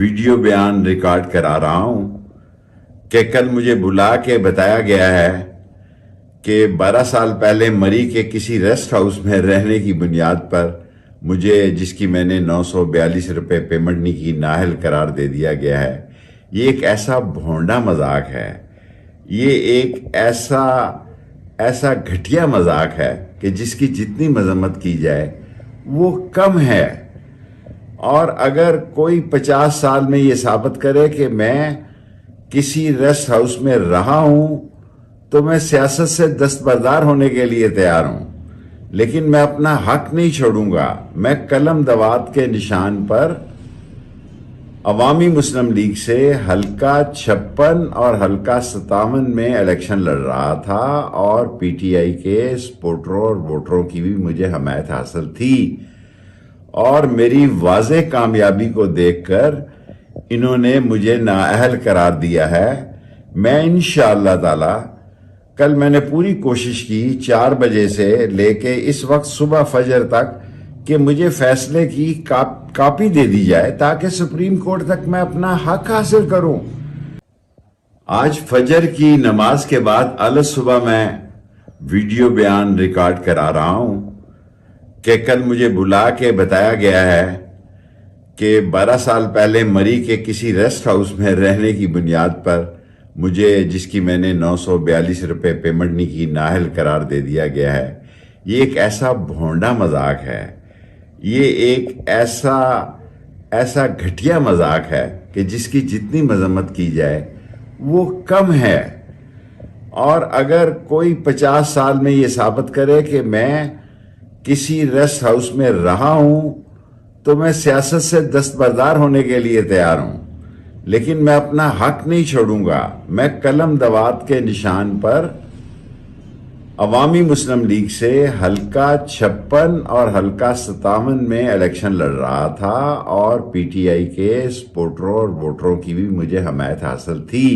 Video بیان record کرا رہا ہوں کہ کل مجھے بلا کے بتایا گیا ہے کہ 12 سال پہلے مری کے کسی ریسٹ ہاؤس میں رہنے کی بنیاد پر مجھے جس کی میں نے 942 روپے پیمنٹ نہیں کی نااہل قرار دے دیا گیا ہے۔ یہ ایک ایسا بھونڈا مذاق ہے، یہ ایک ایسا گھٹیا مذاق ہے کہ جس کی جتنی مذمت کی جائے وہ کم ہے۔ اور اگر کوئی 50 سال میں یہ ثابت کرے کہ میں کسی ریسٹ ہاؤس میں رہا ہوں تو میں سیاست سے دستبردار ہونے کے لیے تیار ہوں، لیکن میں اپنا حق نہیں چھوڑوں گا۔ میں قلم دوات کے نشان پر عوامی مسلم لیگ سے حلقہ 56 اور حلقہ 57 میں الیکشن لڑ رہا تھا، اور پی ٹی آئی کے سپورٹروں اور ووٹروں کی بھی مجھے حمایت حاصل تھی، اور میری واضح کامیابی کو دیکھ کر انہوں نے مجھے نااہل قرار دیا ہے۔ میں انشاءاللہ تعالی کل میں نے پوری کوشش کی 4 بجے سے لے کے اس وقت صبح فجر تک کہ مجھے فیصلے کی کاپی دے دی جائے تاکہ سپریم کورٹ تک میں اپنا حق حاصل کروں۔ آج فجر کی نماز کے بعد الگ صبح میں ویڈیو بیان ریکارڈ کرا رہا ہوں کہ کل مجھے بلا کے بتایا گیا ہے کہ 12 سال پہلے مری کے کسی ریسٹ ہاؤس میں رہنے کی بنیاد پر مجھے جس کی میں نے 942 روپے پیمنٹ نہیں کی نااہل قرار دے دیا گیا ہے۔ یہ ایک ایسا بھونڈا مذاق ہے، یہ ایک ایسا گھٹیا مذاق ہے کہ جس کی جتنی مذمت کی جائے وہ کم ہے۔ اور اگر کوئی 50 سال میں یہ ثابت کرے کہ میں کسی ریسٹ ہاؤس میں رہا ہوں تو میں سیاست سے دستبردار ہونے کے لیے تیار ہوں، لیکن میں اپنا حق نہیں چھوڑوں گا۔ میں قلم دوات کے نشان پر عوامی مسلم لیگ سے حلقہ 56 اور حلقہ 57 میں الیکشن لڑ رہا تھا، اور پی ٹی آئی کے سپورٹروں اور ووٹروں کی بھی مجھے حمایت حاصل تھی۔